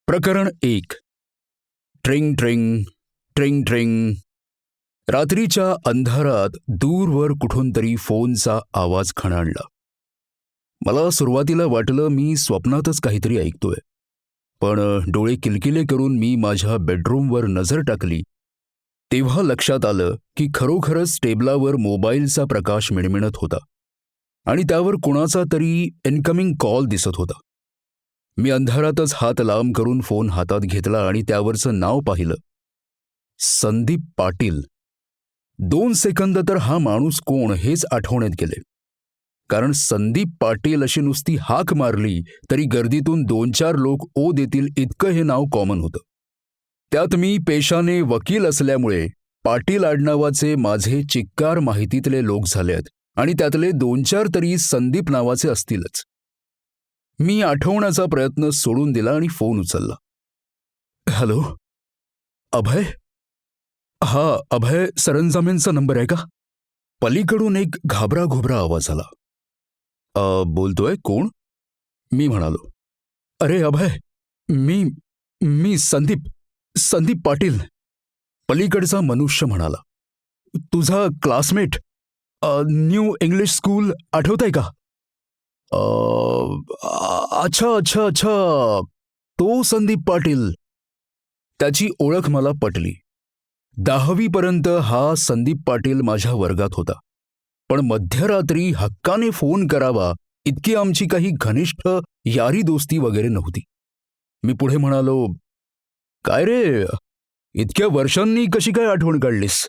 प्रकरण 1. ट्रिंग ट्रिंग ट्रिंग ट्रिंग. रात्रीच्या अंधारात दूरवर कुठून तरी फोनचा आवाज खणाळला. मला सुरुवातीला वाटलं मी स्वप्नातच काहीतरी ऐकतोय, पण डोळे किलकिले करून मी माझ्या बेडरूमवर नजर टाकली तेव्हा लक्षात आलं की खरोखरच टेबलावर मोबाईलचा प्रकाश मिणमिणत होता आणि त्यावर कुणाचा तरी इनकमिंग कॉल दिसत होता. मी अंधारातच हात लांब करून फोन हातात घेतला आणि त्यावरचं नाव पाहिलं. संदीप पाटील. 2 सेकंद तर हा माणूस कोण हेच आठवण्यात गेले, कारण संदीप पाटील अशी नुसती हाक मारली तरी गर्दीतून 2-4 लोक ओ देतील इतकं हे नाव कॉमन होतं. त्यात मी पेशाने वकील असल्यामुळे पाटील आडनावाचे माझे चिक्कार माहितीतले लोक झालेत आणि त्यातले 2-4 तरी संदीप नावाचे असतीलच. मी आठवण्याचा प्रयत्न सोडून दिला आणि फोन उचलला. हॅलो, अभय? हा अभय सरंजामेंचा नंबर आहे का? पलीकडून एक घाबराघोबरा आवाज आला. बोलतोय कोण? मी म्हणालो. अरे अभय, मी मी संदीप पाटील. पलीकडचा मनुष्य म्हणाला. तुझा क्लासमेट, न्यू इंग्लिश स्कूल आठवतंय का? अच्छा अच्छा अच्छा, तो संदीप पाटील. त्याची ओळख मला पटली. 10वी पर्यंत हा संदीप पाटील माझ्या वर्गात होता, पण मध्यरात्री हक्काने फोन करावा इतकी आमची काही घनिष्ठ यारी दोस्ती वगैरे नव्हती. मी पुढे म्हणालो, काय रे, इतक्या वर्षांनी कशी काय आठवण काढलीस,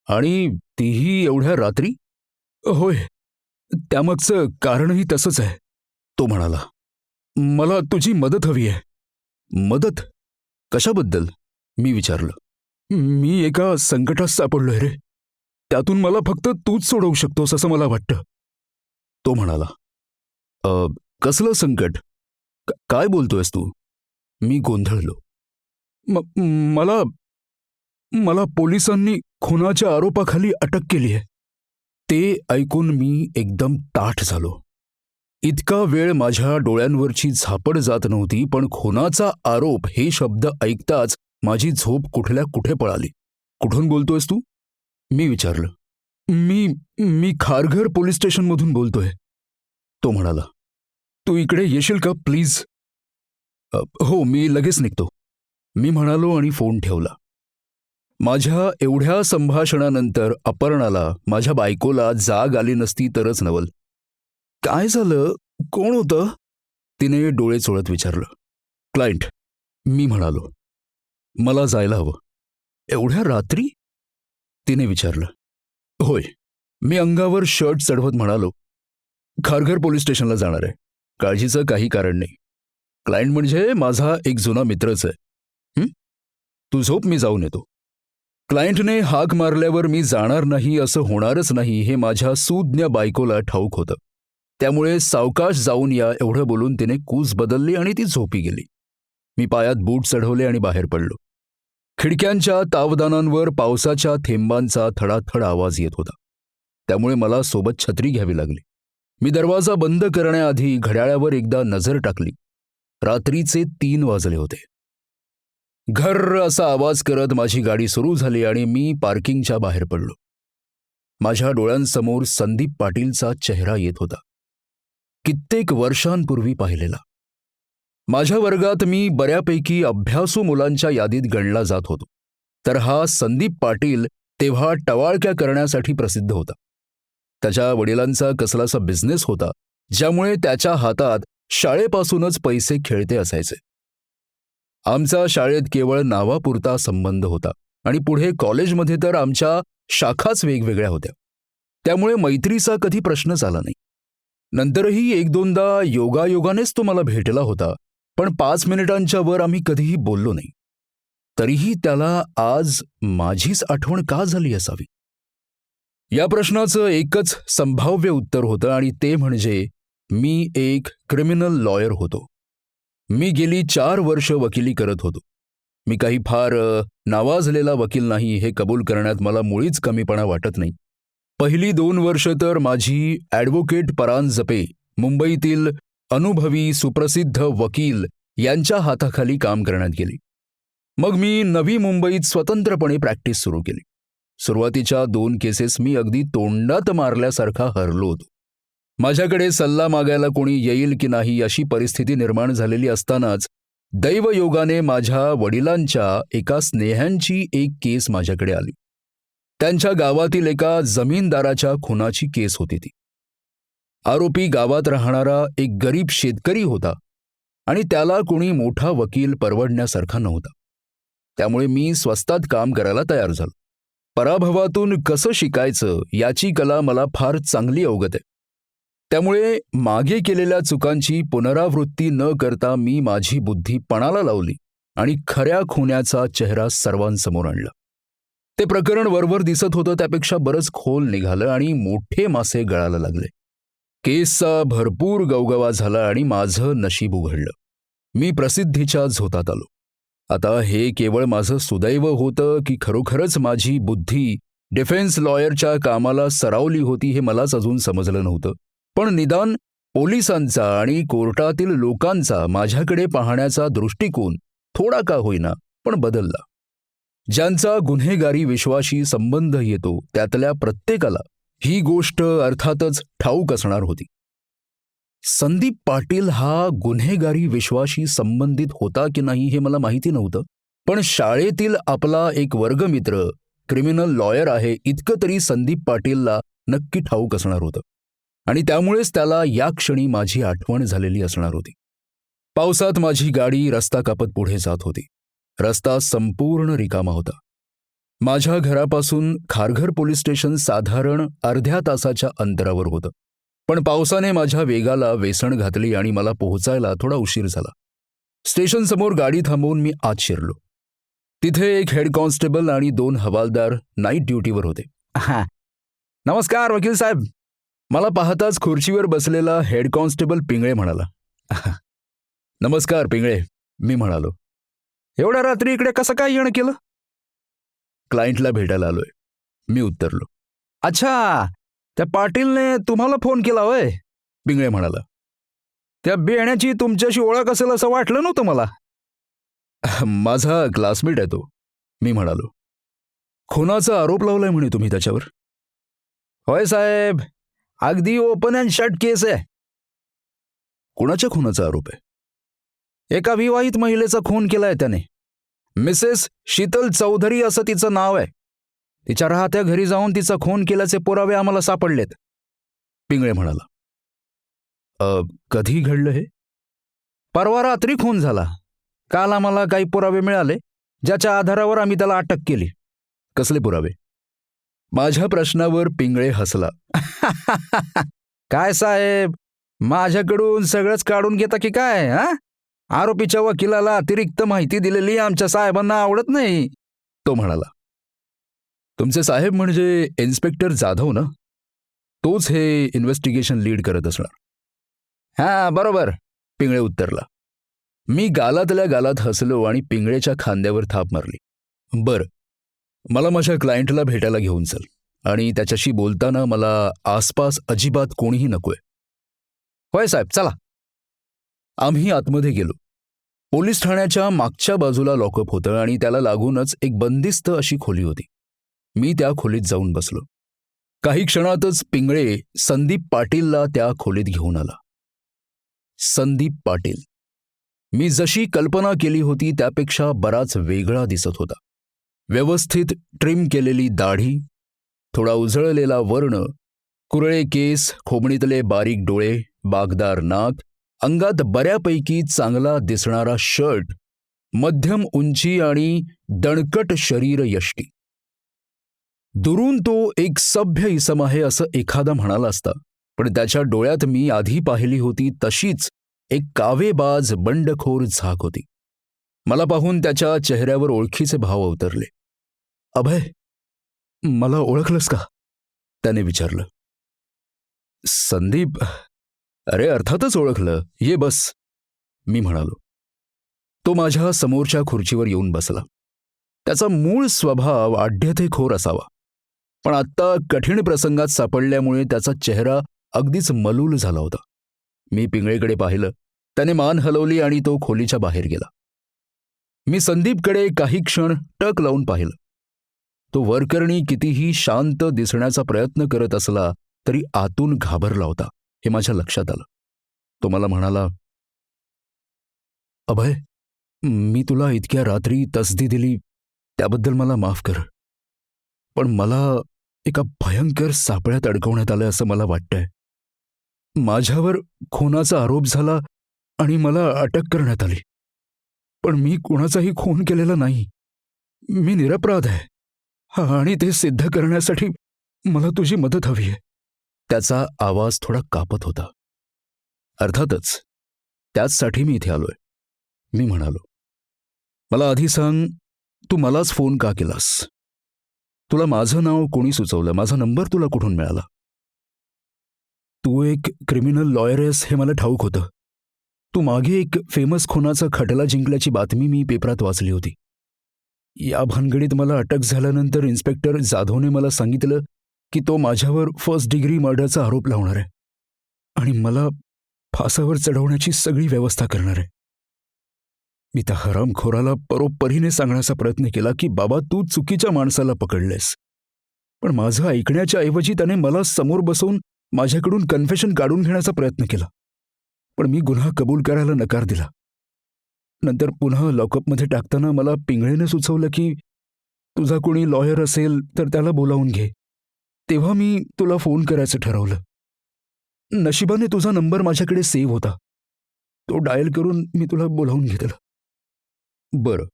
आणि तीही एवढ्या रात्री? होय, त्यामागचं कारणही तसंच आहे. तो म्हणाला. मला तुझी मदत हवी आहे. मदत? कशाबद्दल? मी विचारलं. मी एका संकटात सापडलोय रे. त्यातून मला फक्त तूच सोडवू शकतोस असं मला वाटतं. तो म्हणाला. कसलं संकट? काय बोलतोयस तू? मी गोंधळलो. मला मला पोलिसांनी खुनाच्या आरोपाखाली अटक केली आहे. ते ऐकून मी एकदम ताठ झालो. इतका वेळ माझ्या डोळ्यांवरची झापड जात नव्हती, पण खुनाचा आरोप हे शब्द ऐकताच माझी झोप कुठल्या कुठे पळाली. कुठून बोलतोयस तू? मी विचारलं. मी खारघर पोलीस स्टेशनमधून बोलतोय. तो म्हणाला. तू इकडे येशील का प्लीज? हो, मी लगेच निघतो, मी म्हणालो आणि फोन ठेवला. माझ्या एवढ्या संभाषणानंतर अपर्णाला, माझ्या बायकोला जाग आली नसती तरच नवल. काय झालं? कोण होतं? तिने डोळे चोळत विचारलं. क्लायंट, मी म्हणालो. मला जायला हवं. एवढ्या रात्री? तिने विचारलं. होय, मी अंगावर शर्ट चढवत म्हणालो. खारघर पोलीस स्टेशनला जाणार आहे. काळजीचं काही कारण नाही. क्लायंट म्हणजे माझा एक जुना मित्रच आहे. तू झोप, मी जाऊन येतो. क्लायंटने हाक मारल्यावर मी जाणार नाही असं होणारच नाही हे माझ्या सुज्ञ बायकोला ठाऊक होतं. त्यामुळे सावकाश जाऊन या एवढं बोलून तिने कूस बदलली आणि ती झोपी गेली. मी पायात बूट चढवले आणि बाहेर पडलो. खिडक्यांच्या तावदानांवर पावसाच्या थेंबांचा थडाथड आवाज येत होता, त्यामुळे मला सोबत छत्री घ्यावी लागली. मी दरवाजा बंद करण्याआधी घड्याळावर एकदा नजर टाकली. रात्रीचे 3 वाजले होते. घर्र असा आवाज करत माझी गाडी सुरू झाली आणि मी पार्किंगच्या बाहेर पडलो. माझ्या डोळ्यांसमोर संदीप पाटीलचा चेहरा येत होता. कित्येक वर्षांपूर्वी पाहिलेला. माझ्या वर्गात मी बऱ्यापैकी अभ्यासू मुलांच्या यादीत गणला जात होतो, तर हा संदीप पाटील तेव्हा टवाळक्या करण्यासाठी प्रसिद्ध होता. त्याच्या वडिलांचा कसलासा बिझनेस होता, ज्यामुळे त्याच्या हातात शाळेपासूनच पैसे खेळते असायचे. आमचा शाळेत केवळ नावापुरता संबंध होता आणि पुढे कॉलेजमध्ये तर आमच्या शाखाच वेगवेगळ्या होत्या, त्यामुळे मैत्रीचा कधी प्रश्नच आला नाही. नंतरही 1-2दा योगायोगानेच तो मला भेटला होता, पण 5 मिनिटांच्या वर आम्ही कधीही बोललो नाही. तरीही त्याला आज माझीच आठवण का झाली असावी? या प्रश्नाचं एकच संभाव्य उत्तर होतं, आणि ते म्हणजे मी एक क्रिमिनल लॉयर होतो. मी गेली 4 वर्ष वकिली करत होतो. मी काही फार नावाजलेला वकील नाही हे कबूल करण्यात मला मुळीच कमीपणा वाटत नाही. पहिली 2 वर्ष तर माझी ॲडव्होकेट परांजपे, मुंबईतील अनुभवी सुप्रसिद्ध वकील यांच्या हाताखाली काम करण्यात गेली. मग मी नवी मुंबईत स्वतंत्रपणे प्रॅक्टिस सुरू केली. सुरुवातीच्या 2 केसेस मी अगदी तोंडात मारल्यासारखा हरलो होतो. माझ्याकडे सल्ला मागायला कोणी येईल की नाही अशी परिस्थिती निर्माण झालेली असतानाच दैवयोगाने माझ्या वडिलांच्या एका स्नेह्यांची एक केस माझ्याकडे आली. त्यांच्या गावातील एका जमीनदाराच्या खुनाची केस होती ती. आरोपी गावात राहणारा एक गरीब शेतकरी होता आणि त्याला कोणी मोठा वकील परवडण्यासारखा नव्हता. त्यामुळे मी स्वस्तात काम करायला तयार झालो. पराभवातून कसं शिकायचं याची कला मला फार चांगली अवगत आहे. त्यामुळे मागे केलेल्या चुकांची पुनरावृत्ती न करता मी माझी बुद्धी पणाला लावली आणि खऱ्या खुन्याचा चेहरा सर्वांसमोर आणला. ते प्रकरण वरवर दिसत होतं त्यापेक्षा बरंच खोल निघालं आणि मोठे मासे गळायला लागले. केसचा भरपूर गवगवा झाला आणि माझं नशीब उघडलं. मी प्रसिद्धीच्या झोतात आलो. आता हे केवळ माझं सुदैव होतं की खरोखरच माझी बुद्धी डिफेन्स लॉयरच्या कामाला सरावली होती हे मलाच अजून समजलं नव्हतं. पण निदान पोलिसांचा आणि कोर्टातील लोकांचा माझ्याकडे पाहण्याचा दृष्टिकोन थोडा का होईना पण बदलला. ज्यांचा गुन्हेगारी विश्वाशी संबंध येतो त्यातल्या प्रत्येकाला ही गोष्ट अर्थातच ठाऊक असणार होती. संदीप पाटील हा गुन्हेगारी विश्वाशी संबंधित होता की नाही हे मला माहिती नव्हतं. पण शाळेतील आपला एक वर्गमित्र क्रिमिनल लॉयर आहे इतकं तरी संदीप पाटीलला नक्की ठाऊक असणार होतं आणि त्यामुळेच त्याला या क्षणी माझी आठवण झालेली असणार होती. पावसात माझी गाडी रस्ता कापत पुढे जात होती. रस्ता संपूर्ण रिकामा होता. माझ्या घरापासून खारघर पोलीस स्टेशन साधारण अर्ध्या तासाच्या अंतरावर होतं. पण पावसाने माझ्या वेगाला वेसण घातली आणि मला पोहोचायला थोडा उशीर झाला. स्टेशनसमोर गाडी थांबवून मी आत शिरलो. तिथे एक हेड कॉन्स्टेबल आणि 2 हवालदार नाईट ड्युटीवर होते. नमस्कार वकील साहेब. मला पाहताच खुर्चीवर बसलेला हेड कॉन्स्टेबल पिंगळे म्हणाला. नमस्कार पिंगळे, मी म्हणालो. एवढ्या रात्री इकडे कसं काय येणं केलं? क्लायंटला भेटायला आलोय, मी उत्तरलो. अच्छा, त्या पाटीलने तुम्हाला फोन केला होय? पिंगळे म्हणाला. त्या बेण्याची तुमच्याशी ओळख असेल असं वाटलं नव्हतं मला. माझा क्लासमेट आहे तो, मी म्हणालो. खुनाचा आरोप लावलाय म्हणे तुम्ही त्याच्यावर? होय साहेब, अगदी ओपन अँड शट केस आहे. कुणाच्या खुनाचा आरोप आहे? एका विवाहित महिलेचा खून केलाय त्याने. मिसेस शीतल चौधरी असं तिचं नाव आहे. तिच्या राहत्या घरी जाऊन तिचा खून केल्याचे पुरावे आम्हाला सापडलेत. पिंगळे म्हणाला. कधी घडलं हे? परवा रात्री खून झाला. काल आम्हाला काही पुरावे मिळाले ज्याच्या आधारावर आम्ही त्याला अटक केली. कसले पुरावे? माझ्या प्रश्नावर पिंगळे हसला. काय साहेब, माझ्याकडून सगळंच काढून घेता की काय? आरोपीच्या वकिलाला अतिरिक्त माहिती दिलेली आमच्या साहेबांना आवडत नाही. तो म्हणाला. तुमचे साहेब म्हणजे इन्स्पेक्टर जाधव ना? तोच हे इन्व्हेस्टिगेशन लीड करत असणार. हां बरोबर, पिंगळे उत्तरला. मी गालातल्या गालात हसलो आणि पिंगळेच्या खांद्यावर थाप मारली. बरं, मला माझ्या क्लायंटला भेटायला घेऊन चल आणि त्याच्याशी बोलताना मला आसपास अजिबात कोणीही नकोय. होय साहेब, चला. आम्ही आतमध्ये गेलो. पोलीस ठाण्याच्या मागच्या बाजूला लॉकअप होतं आणि त्याला लागूनच एक बंदिस्त अशी खोली होती. मी त्या खोलीत जाऊन बसलो. काही क्षणातच पिंगळे संदीप पाटीलला त्या खोलीत घेऊन आला. संदीप पाटील मी जशी कल्पना केली होती त्यापेक्षा बराच वेगळा दिसत होता. व्यवस्थित ट्रिम केलेली दाढी, थोडा उजळलेला वर्ण, कुरळे केस, खोबणीतले बारीक डोळे, बागदार नाक, अंगात बऱ्यापैकी चांगला दिसणारा शर्ट, मध्यम उंची आणि दणकट शरीर यष्टी. दुरून तो एक सभ्य इसम आहे असं एखादा म्हणाला असता, पण त्याच्या डोळ्यात मी आधी पाहिली होती तशीच एक कावेबाज बंडखोर झाक होती. मला पाहून त्याच्या चेहऱ्यावर ओळखीचे भाव अवतरले. अभय, मला ओळखलंस का? त्याने विचारलं. संदीप, अरे अर्थातच ओळखलं, ये बस, मी म्हणालो. तो माझ्या समोरच्या खुर्चीवर येऊन बसला. त्याचा मूळ स्वभाव आढ्यतेखोर असावा, पण आत्ता कठीण प्रसंगात सापडल्यामुळे त्याचा चेहरा अगदीच मलूल झाला होता. मी पिंगळेकडे पाहिलं त्याने मान हलवली आणि तो खोलीच्या बाहेर गेला. मी संदीपकडे काही क्षण टक लावून पाहिलं. तो वरकरणी कितीही शांत दिसण्याचा प्रयत्न करत असला तरी आतून घाबरला होता हे माझ्या लक्षात आलं. तो मला म्हणाला, अभय, मी तुला इतक्या रात्री तसदी दिली त्याबद्दल मला माफ कर, पण मला एका भयंकर सापळ्यात अडकवण्यात आलं असं मला वाटतंय. माझ्यावर खुनाचा आरोप झाला आणि मला अटक करण्यात आली, पण मी कुणाचाही खून केलेला नाही. मी निरपराध आहे आणि ते सिद्ध करण्यासाठी मला तुझी मदत हवी आहे. त्याचा आवाज थोडा कापत होता. अर्थातच त्याचसाठी मी इथे आलोय, मी म्हणालो. मला आधी सांग, तू मलाच फोन का केलास? तुला माझं नाव कोणी सुचवलं? माझा नंबर तुला कुठून मिळाला? तू एक क्रिमिनल लॉयर आहेस हे मला ठाऊक होतं. तू मागे एक फेमस खुनाचा खटला जिंकल्याची बातमी मी पेपरात वाचली होती. या भानगडीत मला अटक झाल्यानंतर इन्स्पेक्टर जाधवने मला सांगितलं की तो माझ्यावर फर्स्ट डिग्री मर्डरचा आरोप लावणार आहे आणि मला फासावर चढवण्याची सगळी व्यवस्था करणार आहे. मी त्या हरामखोराला परोपरीने सांगण्याचा प्रयत्न केला की बाबा, तू चुकीच्या माणसाला पकडलेस, पण माझं ऐकण्याच्या ऐवजी त्याने मला समोर बसवून माझ्याकडून कन्फेशन काढून घेण्याचा प्रयत्न केला. पण मी गुन्हा कबूल करायला नकार दिला. नंतर पुन्हा लॉकअपमध्ये टाकताना मला पिंगळेने सुचवलं की तुझा कोणी लॉयर असेल तर त्याला बोलावून घे. तेव्हा मी तुला फोन करायचं ठरवलं. नशिबाने तुझा नंबर माझ्याकडे सेव्ह होता. तो डायल करून मी तुला बोलावून घेतलं. बरं,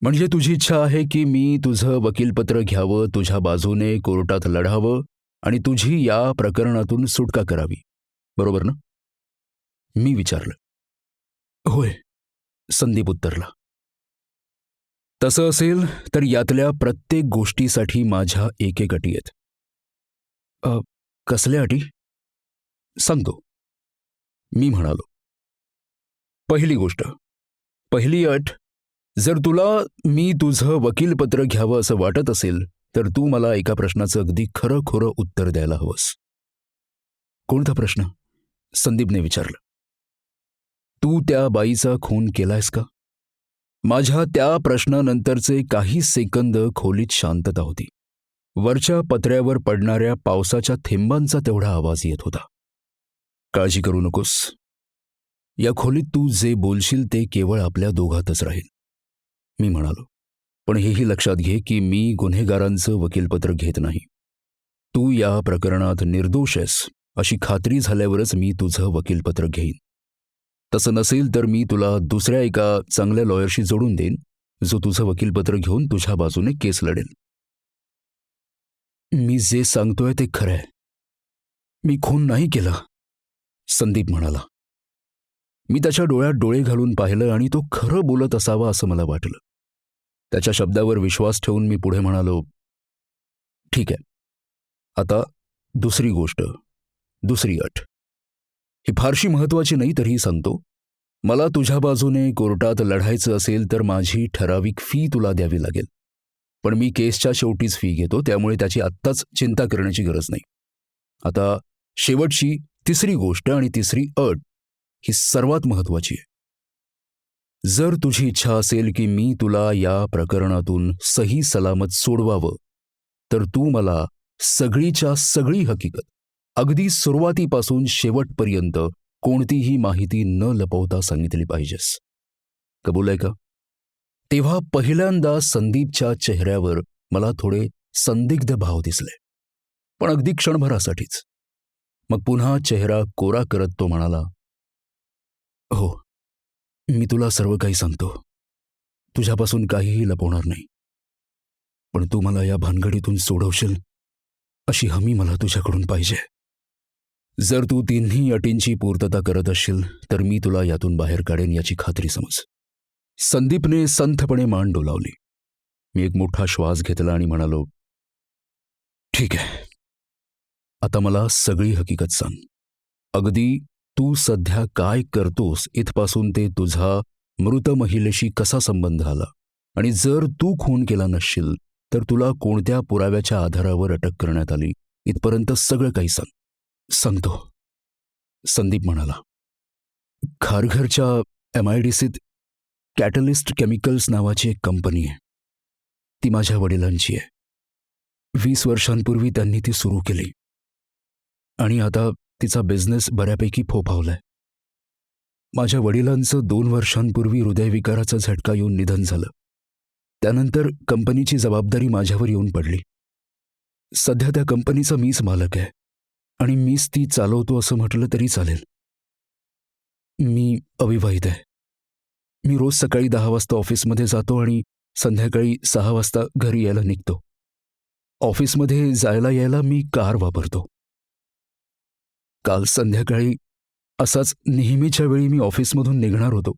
म्हणजे तुझी इच्छा आहे की मी तुझं वकीलपत्र घ्यावं, तुझ्या बाजूने कोर्टात लढावं आणि तुझी या प्रकरणातून सुटका करावी, बरोबर ना? मी विचारलं. होय, संदीप उत्तरला. तसं असेल तर यातल्या प्रत्येक गोष्टीसाठी माझ्या एक अटी आहेत. कसल्या अटी? सांगतो, मी म्हणालो. पहिली गोष्ट, पहिली अट, जर तुला मी तुझं वकीलपत्र घ्यावं असं वाटत असेल तर तू मला एका प्रश्नाचं अगदी खरं खोरं उत्तर द्यायला हवंस. कोणता प्रश्न? संदीपने विचारलं. तू त्या बाईचा खून केलायस का? माझ्या त्या प्रश्नानंतरचे काही सेकंद खोलीत शांतता होती. वरच्या पत्र्यावर पडणाऱ्या पावसाच्या थेंबांचा तेवढा आवाज येत होता. काळजी करू नकोस, या खोलीत तू जे बोलशील ते केवळ आपल्या दोघातच राहील, मी म्हणालो. पण हेही लक्षात घे की मी गुन्हेगारांचं वकीलपत्र घेत नाही. तू या प्रकरणात निर्दोष आहेस अशी खात्री झाल्यावरच मी तुझं वकीलपत्र घेईन. तसं नसेल तर मी तुला दुसऱ्या एका चांगल्या लॉयरशी जोडून देईन जो तुझं वकीलपत्र घेऊन तुझ्या बाजूने केस लढेल. मी जे सांगतोय ते खरं आहे. मी खून नाही केला, संदीप म्हणाला. मी त्याच्या डोळ्यात डोळे घालून पाहिलं आणि तो खरं बोलत असावा असं मला वाटलं. त्याच्या शब्दावर विश्वास ठेवून मी पुढे म्हणालो, ठीक आहे, आता दुसरी गोष्ट, दुसरी अट. ही फारशी महत्वाची नाही तरीही सांगतो. मला तुझ्या बाजूने कोर्टात लढायचं असेल तर माझी ठराविक फी तुला द्यावी लागेल. पण मी केसच्या शेवटीच फी घेतो, त्यामुळे त्याची आत्ताच चिंता करण्याची गरज नाही. आता शेवटची तिसरी गोष्ट आणि तिसरी अट ही सर्वात महत्वाची आहे. जर तुझी इच्छा असेल की मी तुला या प्रकरणातून सही सलामत सोडवावं तर तू मला सगळीच्या सगळी हकीकत, अगदी सुरुवातीपासून शेवटपर्यंत कोणतीही माहिती न लपवता सांगितली पाहिजेस. कबूल आहे का? तेव्हा पहिल्यांदा संदीपच्या चेहऱ्यावर मला थोडे संदिग्ध भाव दिसले, पण अगदी क्षणभरासाठीच. मग पुन्हा चेहरा कोरा करत तो म्हणाला, हो, मी तुला सर्व काही सांगतो. तुझ्यापासून काहीही लपवणार नाही. पण तू मला या भानगडीतून सोडवशील अशी हमी मला तुझ्याकडून पाहिजे. जर तू तिन्ही अटींची पूर्तता करत असशील तर मी तुला यातून बाहेर काढेन याची खात्री समज. संदीपने संथपणे मान डोलावली. मी एक मोठा श्वास घेतला आणि म्हणालो, ठीक आहे, आता मला सगळी हकीकत सांग. अगदी तू सध्या काय करतोस इथपासून ते तुझा मृत महिलेशी कसा संबंध आला, आणि जर तू खून केला नसशील तर तुला कोणत्या पुराव्याच्या आधारावर अटक करण्यात आली, इथपर्यंत सगळं काही सांग. सांगतो, संदीप म्हणाला. खारघरच्या MIDCत कॅटलिस्ट केमिकल्स नावाची एक कंपनी आहे. ती माझ्या वडिलांची आहे. 20 वर्षांपूर्वी त्यांनी ती सुरू केली आणि आता तिचा बिझनेस बऱ्यापैकी फोफावलाय. माझ्या वडिलांचं 2 वर्षांपूर्वी हृदयविकाराचा झटका येऊन निधन झालं. त्यानंतर कंपनीची जबाबदारी माझ्यावर येऊन पडली. सध्या त्या कंपनीचा मीच मालक आहे आणि मीच ती चालवतो असं म्हटलं तरी चालेल. मी अविवाहित आहे. मी रोज सकाळी 10 वाजता ऑफिसमध्ये जातो आणि संध्याकाळी 6 वाजता घरी यायला निघतो. ऑफिसमध्ये जायला यायला मी कार वापरतो. काल संध्याकाळी असाच नेहमीच्या वेळी मी ऑफिसमधून निघणार होतो,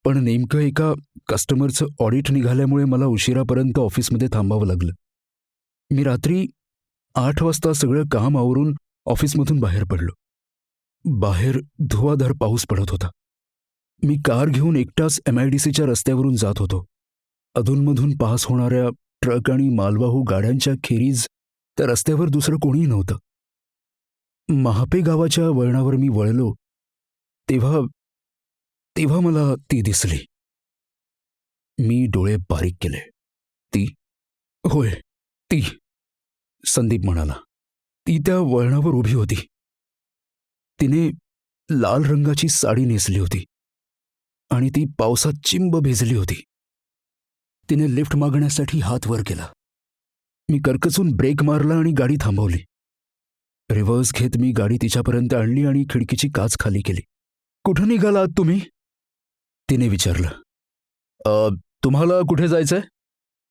पण नेमकं एका कस्टमरचं ऑडिट निघाल्यामुळे मला उशिरापर्यंत ऑफिसमध्ये थांबावं लागलं. मी रात्री 8 वाजता सगळं काम आवरून ऑफिसमधून बाहेर पडलो. बाहेर धुवाधार पाऊस पडत होता. मी कार घेऊन एकटाच MIDCच्या रस्त्यावरून जात होतो. अधूनमधून पास होणाऱ्या ट्रक आणि मालवाहू गाड्यांच्या खेरीज त्या रस्त्यावर दुसरं कोणीही नव्हतं. महापे गावाच्या वळणावर मी वळलो तेव्हा मला ती दिसली. मी डोळे बारीक केले. ती? होय, ती, संदीप म्हणाला. ती त्या वळणावर उभी होती. तिने लाल रंगाची साडी नेसली होती आणि ती पावसात चिंब भिजली होती. तिने लिफ्ट मागण्यासाठी हात वर केला. मी करकचून ब्रेक मारला आणि गाडी थांबवली. रिव्हर्स घेत मी गाडी तिच्यापर्यंत आणली आणि खिडकीची काच खाली केली. कुठं निघालात तुम्ही? तिने विचारलं. तुम्हाला कुठे जायचंय?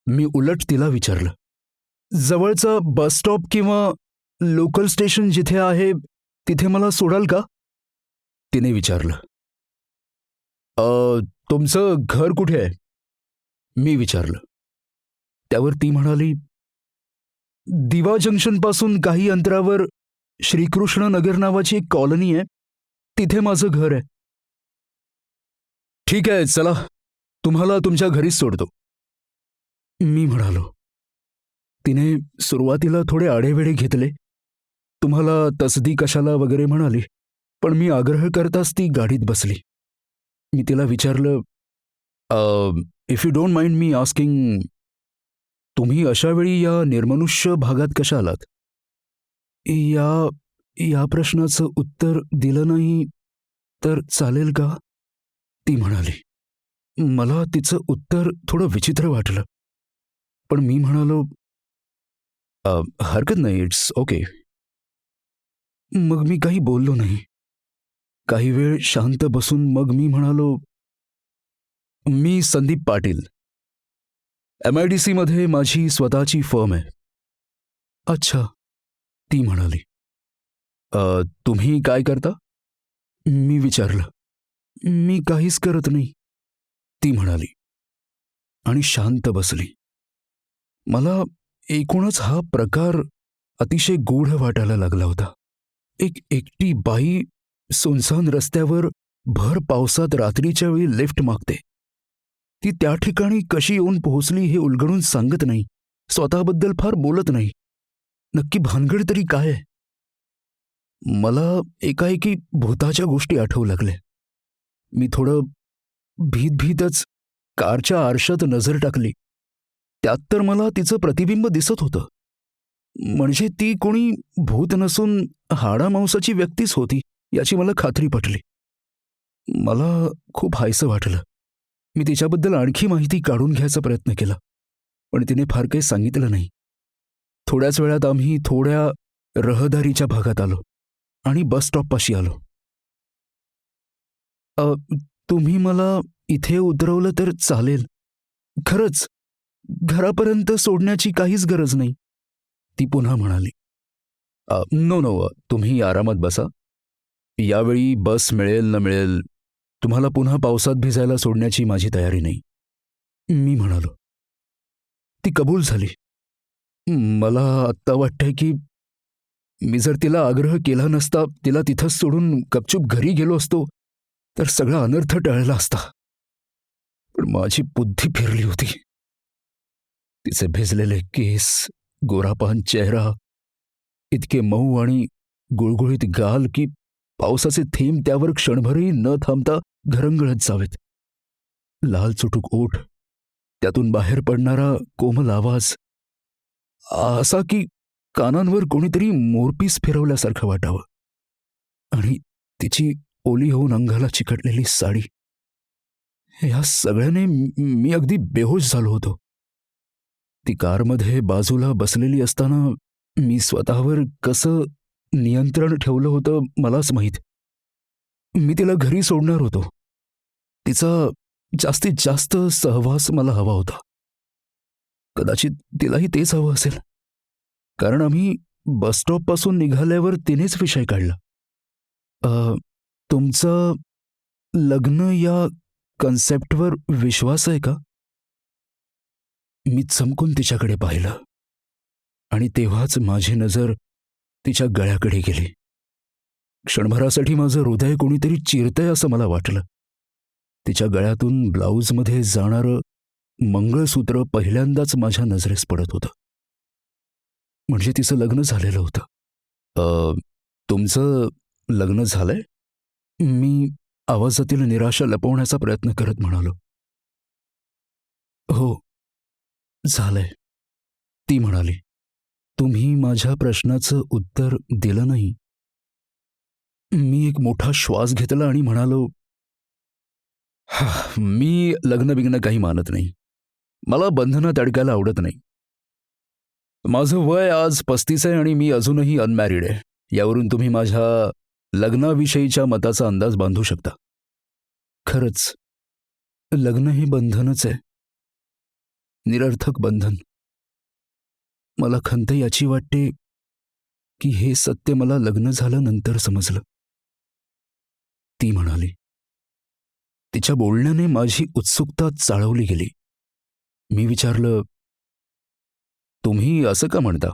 मी उलट तिला विचारलं. जवळचा बस स्टॉप किंवा लोकल स्टेशन जिथे आहे तिथे मला सोडाल का? तिने विचारलं. तुमचं घर कुठे आहे? मी विचारलं. त्यावर ती म्हणाली, दिवा जंक्शनपासून काही अंतरावर श्रीकृष्ण नगर नावाची एक कॉलनी आहे, तिथे माझं घर आहे. ठीक आहे, चला, तुम्हाला तुमच्या घरीच सोडतो, मी म्हणालो. तिने सुरुवातीला थोडे आढेवेढे घेतले. तुम्हाला तसदी कशाला वगैरे म्हणाली, पण मी आग्रह करताच ती गाडीत बसली. मी तिला विचारलं, if you don't mind me asking, तुम्ही अशा वेळी या निर्मनुष्य भागात कशा आलात? या प्रश्नाचं उत्तर दिलं नाही तर चालेल का? ती म्हणाली. मला तिचं उत्तर थोडं विचित्र वाटलं, पण मी म्हणालो, हरकत नाही, इट्स ओके. मग मी काही बोललो नाही. काही वेळ शांत बसून मग मी म्हणालो, मी संदीप पाटील. MIDCमध्ये माझी स्वतःची फर्म आहे. अच्छा, ती म्हणाली. तुम्ही काय करता? मी विचारलं. मी काहीच करत नाही, ती म्हणाली आणि शांत बसली. मला एकूणच हा प्रकार अतिशय गूढ वाटायला लागला होता. एक एकटी बाई सुनसान रस्त्यावर भर पावसात रात्रीच्या वेळी लिफ्ट मागते. ती त्या ठिकाणी कशी येऊन पोहोचली हे उलगडून सांगत नाही, स्वतःबद्दल फार बोलत नाही. नक्की भानगड तरी काय आहे? मला एकाएकी भूताच्या गोष्टी आठवू लागल्या. मी थोडं भीतच कारच्या आरशात नजर टाकली. त्यात तर मला तिचं प्रतिबिंब दिसत होतं. म्हणजे ती कोणी भूत नसून हाडामांसाची व्यक्तीच होती याची मला खात्री पटली. मला खूप हायसं वाटलं. मी तिच्याबद्दल आणखी माहिती काढून घ्यायचा प्रयत्न केला, पण तिने फार काही सांगितलं नाही. थोड्याच वेळात आम्ही थोड्या रहदारीच्या भागात आलो आणि बस स्टॉपपाशी आलो. तुम्ही मला इथे उतरवलं तर चालेल, खरंच घरापर्यंत सोडण्याची काहीच गरज नाही, ती पुन्हा म्हणाली. नो, तुम्ही आरामात बसा. यावेळी बस मिळेल न मिळेल, तुम्हाला पुन्हा पावसात भिजायला सोडण्याची माझी तयारी नाही, मी म्हणालो. ती कबूल झाली. मला आत्ता वाटतंय की मी जर तिला आग्रह केला नसता, तिला तिथंच सोडून गपचूप घरी गेलो असतो तर सगळा अनर्थ टळला असता. पण माझी बुद्धी फिरली होती. तिचे भिजलेले केस, गोरापान चेहरा, इतके मऊ आणि गुळगुळीत गाल की पावसाचे थेंब त्यावर क्षणभरही न थांबता घरंगळत जावेत. लाल चुटूक ओठ, त्यातून बाहेर पडणारा कोमल आवाज, असा की कानांवर कोणीतरी मोरपीस फिरवल्यासारखं वाटावं. आणि तिची ओली होऊन अंगाला चिकटलेली साडी, या सगळ्याने मी अगदी बेहोश झालो होतो. ती कारमध्ये बाजूला बसलेली असताना मी स्वतःवर कसं नियंत्रण ठेवलं होतं मलाच माहीत. मी तिला घरी सोडणार होतो. तिचा जास्तीत जास्त सहवास मला हवा होता. कदाचित तिलाही तेच हवं असेल, कारण आम्ही बसस्टॉपपासून निघाल्यावर तिनेच विषय काढला. तुमचं लग्न या कन्सेप्टवर विश्वास आहे का? मी चमकून तिच्याकडे पाहिलं आणि तेव्हाच माझी नजर तिच्या गळ्याकडे गेली. क्षणभरासाठी माझं हृदय कोणीतरी चिरतंय असं मला वाटलं. तिच्या गळ्यातून ब्लाऊजमध्ये जाणारं मंगळसूत्र पहिल्यांदाच माझ्या नजरेस पडत होतं. म्हणजे तिचं लग्न झालेलं होतं. तुमचं लग्न झालंय? मी आवाजातील निराशा लपवण्याचा प्रयत्न करत म्हणालो. हो, झालंय, ती म्हणाली. तुम्ही माझ्या प्रश्नाचं उत्तर दिलं नाही. मी एक मोठा श्वास घेतला आणि म्हणालो, मी लग्न बिग्न काही मानत नाही. मला बंधनात अडकायला आवडत नाही. माझं वय आज 35 आहे आणि मी अजूनही अनमॅरिड आहे. यावरून तुम्ही माझ्या लग्नाविषयीच्या मताचा अंदाज बांधू शकता. खरंच लग्न हे बंधनच आहे, निरर्थक बंधन. मला खंत याची वाटते की हे सत्य मला लग्न झाल्यानंतर समजलं, ती म्हणाली. तिच्या बोलण्याने माझी उत्सुकता चाळवली गेली. मी विचारलं, तुम्ही असं का म्हणता?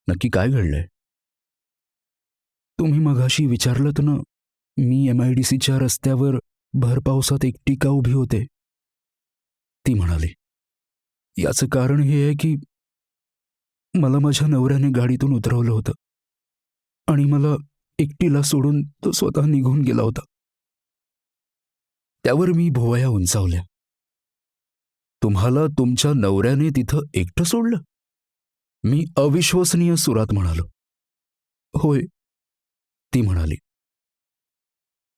नक्की काय घडलंय? तुम्ही मगाशी विचारलंत ना, मी MIDCच्या रस्त्यावर भर पावसात एकटी का उभी होते, ती म्हणाली. याचं कारण हे आहे की मला माझ्या नवऱ्याने गाडीतून उतरवलं होतं आणि मला एकटीला सोडून तो स्वतः निघून गेला होता. त्यावर मी भुवया उंचावल्या. तुम्हाला तुमच्या नवऱ्याने तिथं एकटं सोडलं? मी अविश्वसनीय सुरात म्हणालो. होय, ती म्हणाली.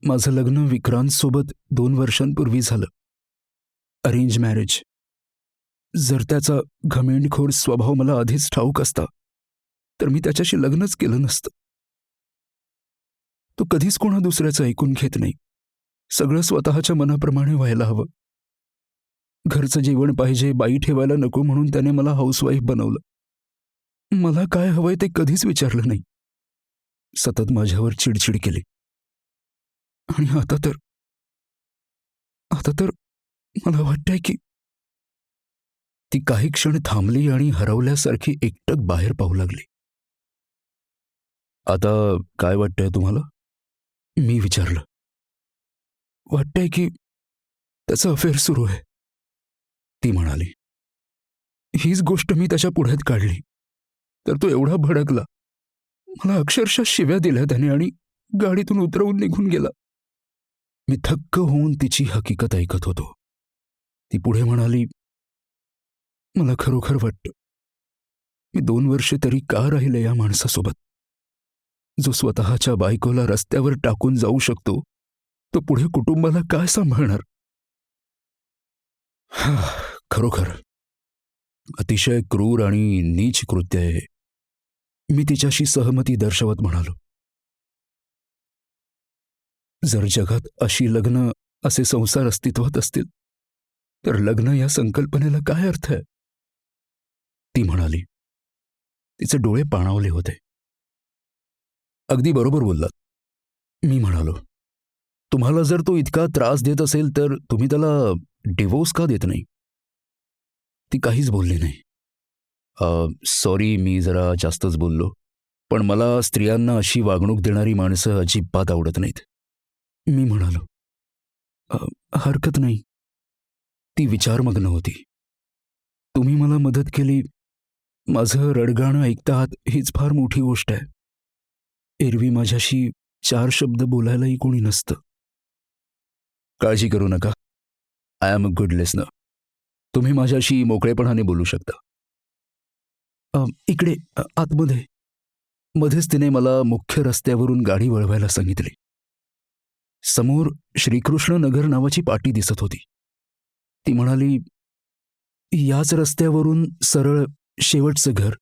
माझं लग्न विक्रांतसोबत 2 वर्षांपूर्वी झालं. Arrange marriage. जर त्याचा घमेंडखोर स्वभाव मला आधीच ठाऊक असता तर मी त्याच्याशी लग्नच केलं नसतं. तो कधीच कोणा दुसऱ्याचं ऐकून घेत नाही. सगळं स्वतःच्या मनाप्रमाणे व्हायला हवं. घरचं जेवण पाहिजे, बाई ठेवायला नको म्हणून त्याने मला हाऊसवाईफ बनवलं. मला काय हवंय ते कधीच विचारलं नाही. सतत माझ्यावर चिडचिड केली. आणि आता तर मला वाटतंय की. ती काही क्षण थांबली आणि हरवल्यासारखी एकटक बाहेर पाहू लागली. आता काय वाटतंय तुम्हाला? मी विचारलं. वाटतंय की त्याचं अफेअर सुरू आहे, ती म्हणाली. हीच गोष्ट मी त्याच्या पुढ्यात काढली तर तो एवढा भडकला. मला अक्षरशः शिव्या दिल्या त्याने आणि गाडीतून उतरवून निघून गेला. मी थक्क होऊन तिची हकीकत ऐकत होतो. ती पुढे म्हणाली, मला खरोखर वाटतं मी 2 वर्षे तरी का राहिले या माणसासोबत, जो स्वतःच्या बायकोला रस्त्यावर टाकून जाऊ शकतो. तो पुढे कुटुंबाला काय सांभाळणार? खरोखर अतिशय क्रूर आणि नीच कृत्य आहे. मी तिच्याशी सहमती दर्शवत म्हणालो. जर जगात अशी लग्न, असे संसार अस्तित्वात असतील तर लग्न या संकल्पनेला काय अर्थ आहे? ती म्हणाली. तिचे डोळे पाणावले होते. अगदी बरोबर बोललात, मी म्हणालो. तुम्हाला जर तो इतका त्रास देत असेल तर तुम्ही त्याला डिवोर्स का देत नाही? ती काहीच बोलली नाही. सॉरी, मी जरा जास्तच बोललो, पण मला स्त्रियांना अशी वागणूक देणारी माणसं अजिबात आवडत नाहीत, मी म्हणालो. हरकत नाही. ती विचारमग्न होती. तुम्ही मला मदत केली. माझं रडगाणं ऐकता आहात हीच फार मोठी गोष्ट आहे. एरवी माझ्याशी 4 शब्द बोलायलाही कोणी नसतं. काळजी करू नका. I am a good listener. तुम्ही माझ्याशी मोकळेपणाने बोलू शकता. इकडे आतमध्ये. मध्येच तिने मला मुख्य रस्त्यावरून गाडी वळवायला सांगितली. समोर श्रीकृष्ण नगर नावाची पाटी दिसत होती. ती म्हणाली, याच रस्त्यावरून सरळ शेवटचं घर.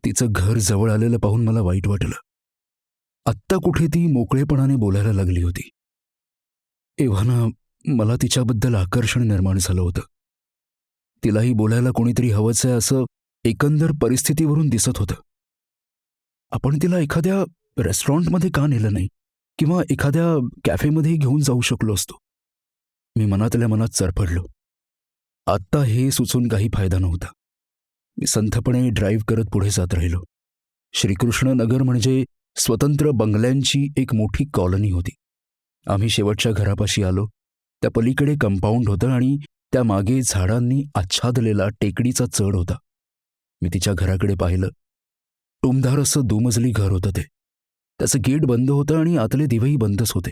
तिचं घर जवळ आलेलं पाहून मला वाईट वाटलं. आत्ता कुठे ती मोकळेपणाने बोलायला लागली होती. एव्हाना मला तिच्याबद्दल आकर्षण निर्माण झालं होतं. तिलाही बोलायला कोणीतरी हवंच आहे असं एकंदर परिस्थितीवरून दिसत होतं. आपण तिला एखाद्या रेस्टॉरंटमध्ये का नेलं नाही किंवा एखाद्या कॅफेमध्ये घेऊन जाऊ शकलो असतो. मी मनातल्या मनात चरफडलो. आत्ता हे सुचून काही फायदा नव्हता. मी संथपणे ड्राईव्ह करत पुढे जात राहिलो. श्रीकृष्ण नगर म्हणजे स्वतंत्र बंगल्यांची एक मोठी कॉलनी होती. आम्ही शेवटच्या घरापाशी आलो. त्या पलीकडे कंपाऊंड होतं आणि त्यामागे झाडांनी आच्छादलेला टेकडीचा चढ होता. मी तिच्या घराकडे पाहिलं. टुमदार असं दुमजली घर होतं ते. त्याचं गेट बंद होतं आणि आतले दिवेही बंदच होते.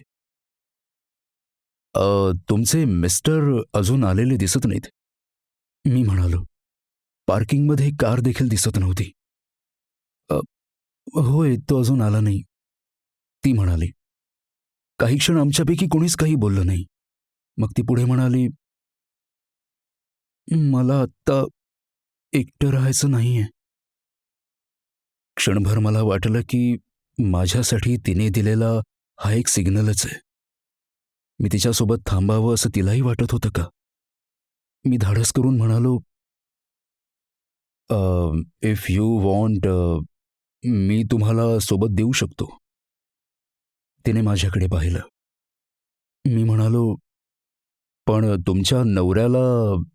तुमचे मिस्टर अजून आलेले दिसत नाहीत, मी म्हणालो. पार्किंगमध्ये कार देखील दिसत नव्हती. होय, तो अजून आला नाही, ती म्हणाली. काही क्षण आमच्यापैकी कोणीच काही बोललं नाही. मग ती पुढे म्हणाली, मला आत्ता एकटं राहायचं नाहीये. क्षणभर मला वाटलं की माझ्यासाठी तिने दिलेला हा एक सिग्नलच आहे. मी तिच्यासोबत थांबावं असं तिलाही वाटत होतं का? मी धाडस करून म्हणालो, इफ यू वॉन्ट, मी तुम्हाला सोबत देऊ शकतो. तिने माझ्याकडे पाहिलं. मी म्हणालो, पण तुमच्या नवऱ्याला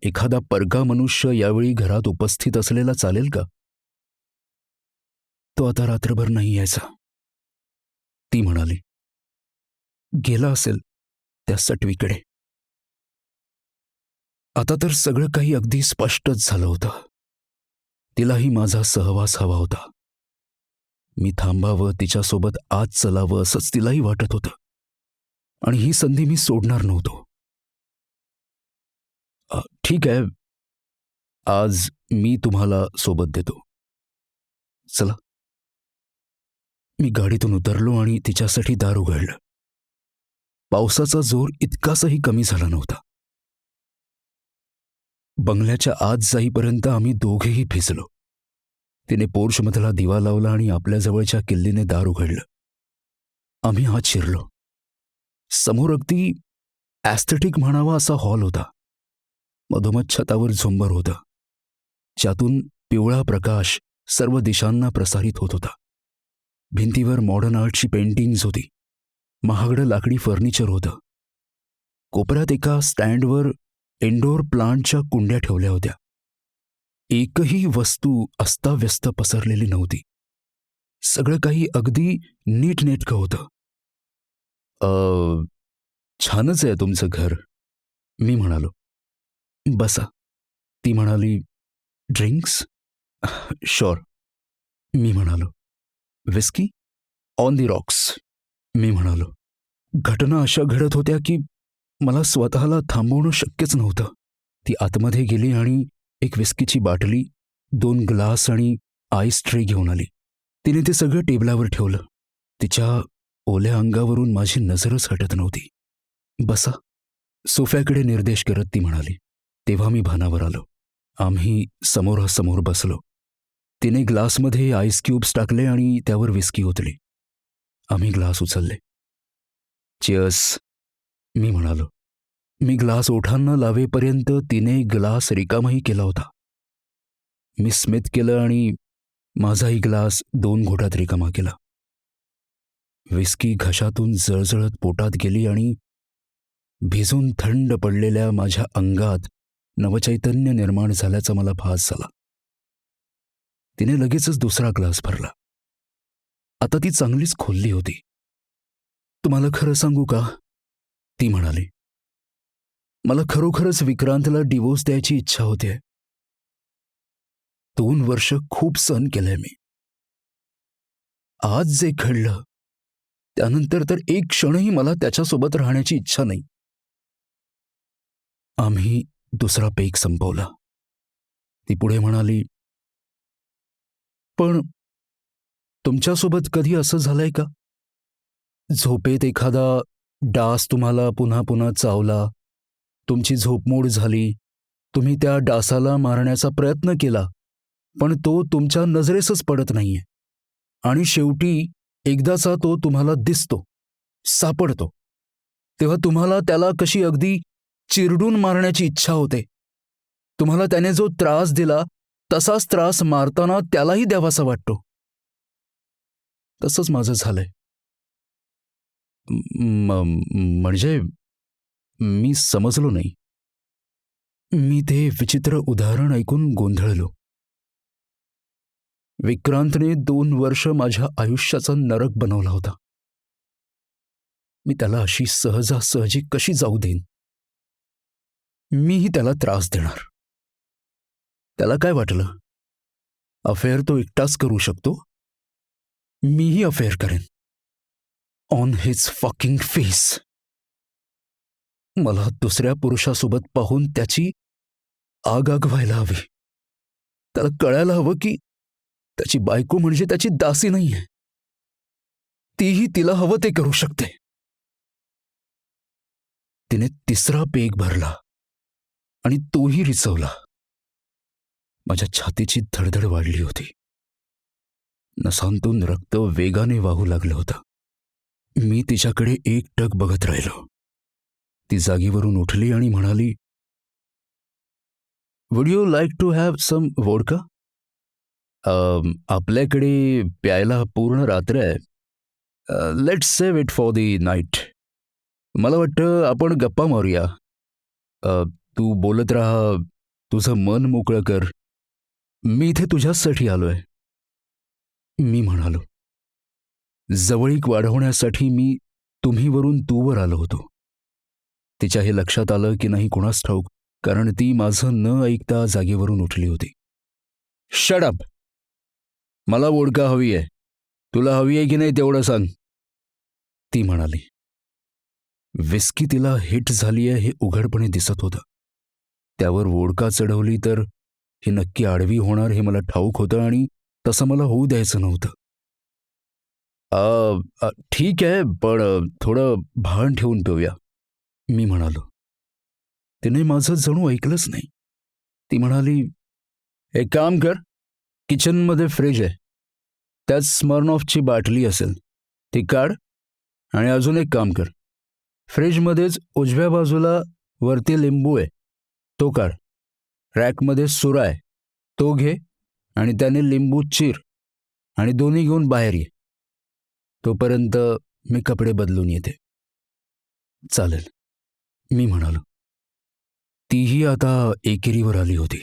एखादा परका मनुष्य यावेळी घरात उपस्थित असलेला चालेल का? तो आता रात्रभर नाही यायचा, ती म्हणाली. गेला असेल त्या सटवीकडे. आता तर सगळं काही अगदी स्पष्टच झालं होतं. तिलाही माझा सहवास हवा होता. मी थांबावं, तिच्यासोबत आज चलावं असंच तिलाही वाटत होतं. आणि ही संधी मी सोडणार नव्हतो. ठीक आहे, आज मी तुम्हाला सोबत देतो. चला. मी गाडीतून उतरलो आणि तिच्यासाठी दार उघडलं. पावसाचा जोर इतकासाही कमी झाला नव्हता. बंगल्याच्या आत जाईपर्यंत आम्ही दोघेही भिजलो. तिने पोर्चमधला दिवा लावला आणि आपल्या जवळच्या किल्लीने दार उघडलं. आम्ही आत शिरलो. समोर अगदी ॲस्थेटिक म्हणावा असा हॉल होता. मधोमध छतावर झुंबर होतं, ज्यातून पिवळा प्रकाश सर्व दिशांना प्रसारित होत होता. भिंतीवर मॉडर्न आर्टची पेंटिंग्ज होती. महागडं लाकडी फर्निचर होतं. कोपऱ्यात एका स्टँडवर इंडोर प्लांटच्या कुंड्या ठेवल्या होत्या. एकही वस्तू अस्ताव्यस्त पसरलेली नव्हती. सगळं काही अगदी नीटनेटकं होतं. छानच आहे तुमचं घर, मी म्हणालो. बसा, ती म्हणाली. ड्रिंक्स? शुअर, मी म्हणालो. विस्की? ऑन दी रॉक्स, मी म्हणालो. घटना अशा घडत होत्या की मला स्वतःला थांबवणं शक्यच नव्हतं. ती आतमध्ये गेली आणि एक विस्कीची बाटली, 2 ग्लास आणि आईस ट्रे घेऊन आली. तिने ते सगळं टेबलावर ठेवलं. तिच्या ओल्या अंगावरून माझी नजरच हटत नव्हती. बसा, सोफ्याकडे निर्देश करत ती म्हणाली. तेव्हा मी भानावर आलो. आम्ही समोरासमोर बसलो. तिने ग्लासमध्ये आईस क्यूब्स टाकले आणि त्यावर विस्की ओतली. आम्ही ग्लास उचलले. चिअर्स, मी म्हणालो. मी ग्लास ओठांना लावेपर्यंत तिने ग्लास रिकामाही केला होता. मी स्मित केलं आणि माझाही ग्लास 2 घोटात रिकामा केला. विस्की घशातून जळजळत पोटात गेली आणि भिजून थंड पडलेल्या माझ्या अंगात नवचैतन्य निर्माण झाल्याचा मला भास झाला. तिने लगेचच दुसरा ग्लास भरला. आता ती चांगलीच खोलली होती. तुम्हाला खरं सांगू का, ती म्हणाली. मला खरोखरच विक्रांतला डिवोर्स द्यायची इच्छा होते. 2 वर्ष खूप सहन केलंय मी. आज जे घडलं त्यानंतर तर एक क्षणही मला त्याच्यासोबत राहण्याची इच्छा नाही. आम्ही दुसरा पेग संपवला. ती पुढे म्हणाली, पण तुमच्यासोबत कधी असं झालंय का? झोपेत एखादा डास तुम्हाला पुन्हा पुन्हा चावला, तुमची झोपमोड झाली, तुम्ही त्या डासाला मारण्याचा प्रयत्न केला, पण तो तुमच्या नजरेसच पडत नाहीये आणि शेवटी एकदाचा तो तुम्हाला दिसतो, सापडतो, तेव्हा तुम्हाला त्याला कशी अगदी चिरडून मारण्याची इच्छा होते. तुम्हाला त्याने जो त्रास दिला तसाच त्रास मारताना त्यालाही द्यावासा वाटतो. तसंच माझं झालंय. म्हणजे मी समजलो नाही. मी ते विचित्र उदाहरण ऐकून गोंधळलो. विक्रांतने 2 वर्ष माझ्या आयुष्याचा नरक बनवला होता. मी त्याला अशी सहजासहजी कशी जाऊ देईन? मीही त्याला त्रास देणार. त्याला काय वाटलं? अफेअर तो एकटाच करू शकतो, मीही अफेअर करेन. On his fucking face. मला दुसऱ्या पुरुषासोबत पाहून त्याची आग व्हायला हवी. त्याला कळायला हवं की त्याची बायको म्हणजे त्याची दासी नाहीये, तीही तिला हवं ते करू शकते. तिने तिसरा पेग भरला आणि तोही रिचवला. माझ्या छातीची धडधड वाढली होती. नसांतून रक्त वेगाने वाहू लागलं होतं. मी तिच्याकडे एकटक बघत राहिलो. ती जागेवरून उठली आणि म्हणाली, would you like to have some vodka? आपल्याकडे प्यायला पूर्ण रात्र आहे. Let's save it for the night. मला वाटतं आपण गप्पा मारूया. तू बोलत राहा, तुझं मन मोकळं कर. मी इथे तुझ्यासाठी आलोय. मी म्हणालो. जवळीक वाढवण्यासाठी मी तुम्हीवरून तूवर आलो होतो. तिच्या हे लक्षात आलं की नाही कोणास ठाऊक, कारण ती माझं न ऐकता जागेवरून उठली होती. Shut up. मला वोडका हवी आहे. तुला हवी आहे की नाही तेवढं सांग, ती म्हणाली. विस्की तिला हिट झाली आहे हे उघडपणे दिसत होतं. त्यावर वोडका चढवली तर ही नक्की आडवी होणार हे मला ठाऊक होतं आणि तसं मला होऊ द्यायचं नव्हतं. ठीक आहे, पण थोडं भान ठेवून पिऊया, मी म्हणालो. तिने माझं जणू ऐकलंच नाही. ती म्हणाली, एक काम कर, किचनमध्ये फ्रीज आहे, त्यात स्मर्नॉफची बाटली असेल, ती काढ. आणि अजून एक काम कर, फ्रीजमध्येच उजव्या बाजूला वरती लिंबू आहे, तो काढ. रॅकमध्ये सुरा आहे, तो घे आणि त्याने लिंबू चीर आणि दोन्ही घेऊन बाहेर ये. तोपर्यंत मी कपडे बदलून येते. चालेल, मी म्हणालो. तीही आता एकेरीवर आली होती.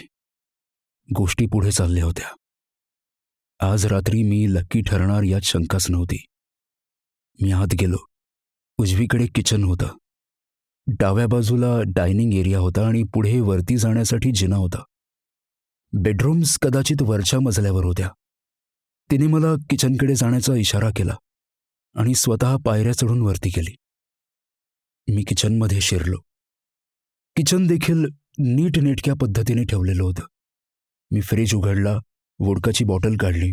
गोष्टी पुढे चालल्या होत्या. आज रात्री मी लक्की ठरणार यात शंकाच नव्हती. मी आत गेलो. उजवीकडे किचन होतं, डाव्या बाजूला डायनिंग एरिया होता आणि पुढे वरती जाण्यासाठी जिना होता. बेडरूम्स कदाचित वरच्या मजल्यावर होत्या. तिने मला किचनकडे जाण्याचा इशारा केला आणि स्वतः पायऱ्या चढून वरती गेली. मी किचनमध्ये शिरलो. किचन देखील नीटनेटक्या पद्धतीने ठेवलेलं होतं. मी फ्रीज उघडला, वोडकाची बॉटल काढली,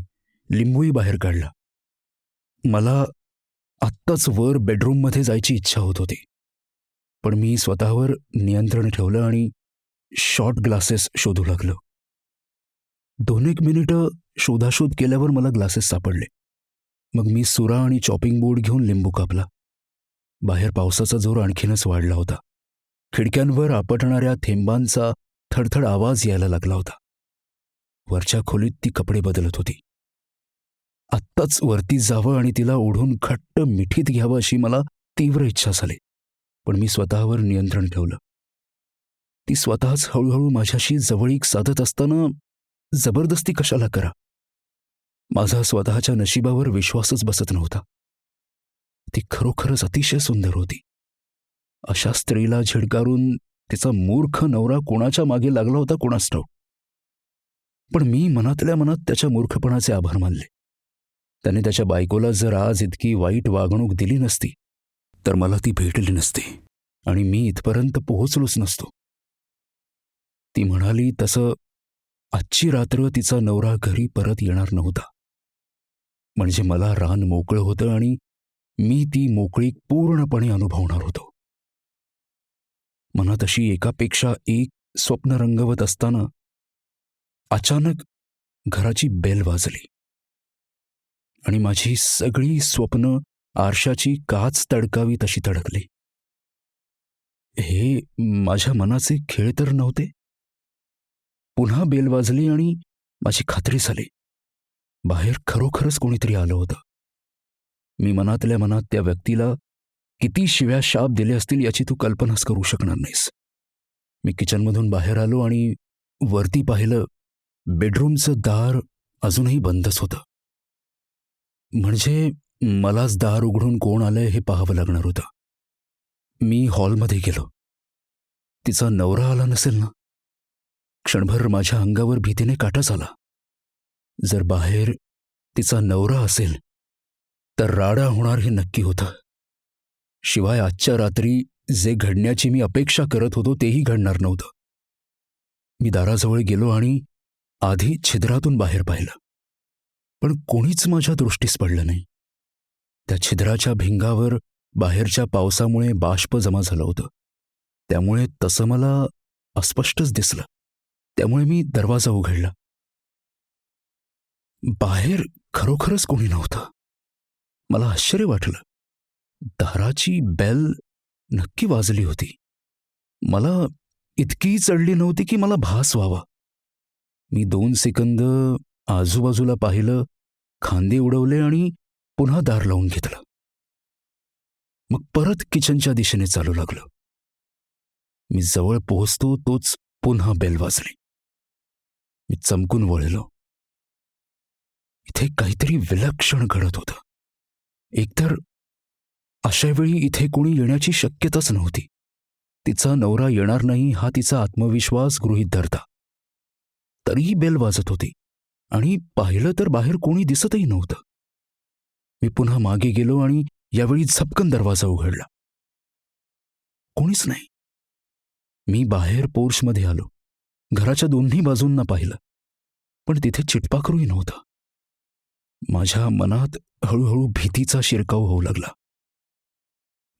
लिंबूही बाहेर काढला. मला आत्ताच वर बेडरूममध्ये जायची इच्छा होत होती, पण मी स्वतःवर नियंत्रण ठेवलं आणि शॉट ग्लासेस शोधू लागलो. 2-1 मिनिटं शोधाशोध केल्यावर मला ग्लासेस सापडले. मग मी सुरा आणि चॉपिंग बोर्ड घेऊन लिंबू कापला. बाहेर पावसाचा जोर आणखीनच वाढला होता. खिडक्यांवर आपटणाऱ्या थेंबांचा थडथड आवाज यायला लागला होता. वरच्या खोलीत ती कपडे बदलत होती. आत्ताच वरती जावं आणि तिला ओढून घट्ट मिठीत घ्यावं अशी मला तीव्र इच्छा झाली, पण मी स्वतःवर नियंत्रण ठेवलं. ती स्वतःच हळूहळू माझ्याशी जवळीक साधत असताना जबरदस्ती कशाला करा? माझा स्वतःच्या नशिबावर विश्वासच बसत नव्हता. ती खरोखरच अतिशय सुंदर होती. अशा स्त्रीला झिडकारून तिचा मूर्ख नवरा कोणाच्या मागे लागला होता कोणास ठाऊक. पण मी मनातल्या मनात त्याच्या मूर्खपणाचे आभार मानले, त्याने त्याच्या बायकोला जर आज इतकी वाईट वागणूक दिली नसती तर मला ती भेटली नसती आणि मी इथपर्यंत पोहोचलोच नसतो. ती म्हणाली तसं आजची रात्र तिचा नवरा घरी परत येणार नव्हता. म्हणजे मला रान मोकळं होतं आणि मी ती मोकळीक पूर्णपणे अनुभवणार होतो. मनात अशी एकापेक्षा एक स्वप्न रंगवत असताना अचानक घराची बेल वाजली आणि माझी सगळी स्वप्न आरशाची काच तडकावी तशी तडकली. हे माझ्या मनाचे खेळ तर नव्हते. पुन्हा बेल वाजली आणि माझी खात्री झाली, बाहेर खरोखरच कोणीतरी आलं होतं. मी मनातल्या मनात त्या व्यक्तीला किती शिव्या शाप दिले असतील याची तू कल्पनाच करू शकणार नाहीस. मी किचनमधून बाहेर आलो आणि वरती पाहिलं, बेडरूमचं दार अजूनही बंदच होतं. म्हणजे मलाच दार उघडून कोण आलंय हे पाहावं लागणार होतं. मी हॉलमध्ये गेलो. तिचा नवरा आला नसेल ना. क्षणभर माझ्या अंगावर भीतीने काटाच आला. जर बाहेर तिचा नवरा असेल तर राडा होणार हे नक्की होतं. शिवाय आजच्या रात्री जे घडण्याची मी अपेक्षा करत होतो तेही घडणार नव्हतं. मी दाराजवळ गेलो आणि आधी छिद्रातून बाहेर पाहिलं, पण कोणीच माझ्या दृष्टीस पडलं नाही. त्या छिद्राच्या भिंगावर बाहेरच्या पावसामुळे बाष्प जमा झालं होतं, त्यामुळे तसं मला अस्पष्टच दिसलं. त्यामुळे मी दरवाजा उघडला. बाहेर खरोखरच कोणी नव्हतं. मला आश्चर्य वाटलं. दाराची बेल नक्की वाजली होती. मला इतकी चढली नव्हती की मला भास व्हावा. मी 2 सेकंद आजूबाजूला पाहिलं, खांदे उडवले आणि पुन्हा दार लावून घेतलं. मग परत किचनच्या दिशेने चालू लागलो. मी जवळ पोहोचतो तोच पुन्हा बेल वाजली. मी चमकून वळलो. इथे काहीतरी विलक्षण घडत होतं. एकतर अशावेळी इथे कोणी येण्याची शक्यताच नव्हती. तिचा नवरा येणार नाही हा तिचा आत्मविश्वास गृहीत धरता. तरीही बेल वाजत होती आणि पाहिलं तर बाहेर कोणी दिसतही नव्हतं. मी पुन्हा मागे गेलो आणि यावेळी झपकन दरवाजा उघडला. कोणीच नाही. मी बाहेर पोर्चमध्ये आलो. घराच्या दोन्ही बाजूंना पाहिलं, पण तिथे चिटपाखरूही नव्हतं. माझ्या मनात हळूहळू भीतीचा शिरकाव होऊ लागला.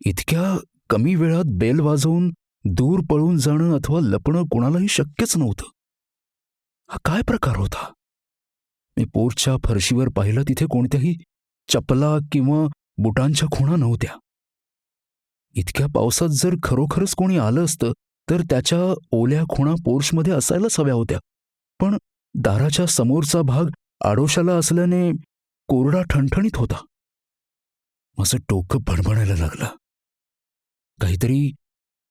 इतक्या कमी वेळात बेल वाजवून दूर पळून जाणं अथवा लपणं कोणालाही शक्यच नव्हतं. हा काय प्रकार होता? मी पोर्चच्या फरशीवर पाहिलं, तिथे कोणत्याही चपला किंवा बुटांच्या खुणा नव्हत्या. इतक्या पावसात जर खरोखरच कोणी आलं असतं तर त्याच्या ओल्या खुणा पोर्चमध्ये असायलाच हव्या होत्या. पण दाराच्या समोरचा भाग आडोशाला असल्याने कोरडा ठणठणीत होता. माझं डोकं भणभणायला लागलं. काहीतरी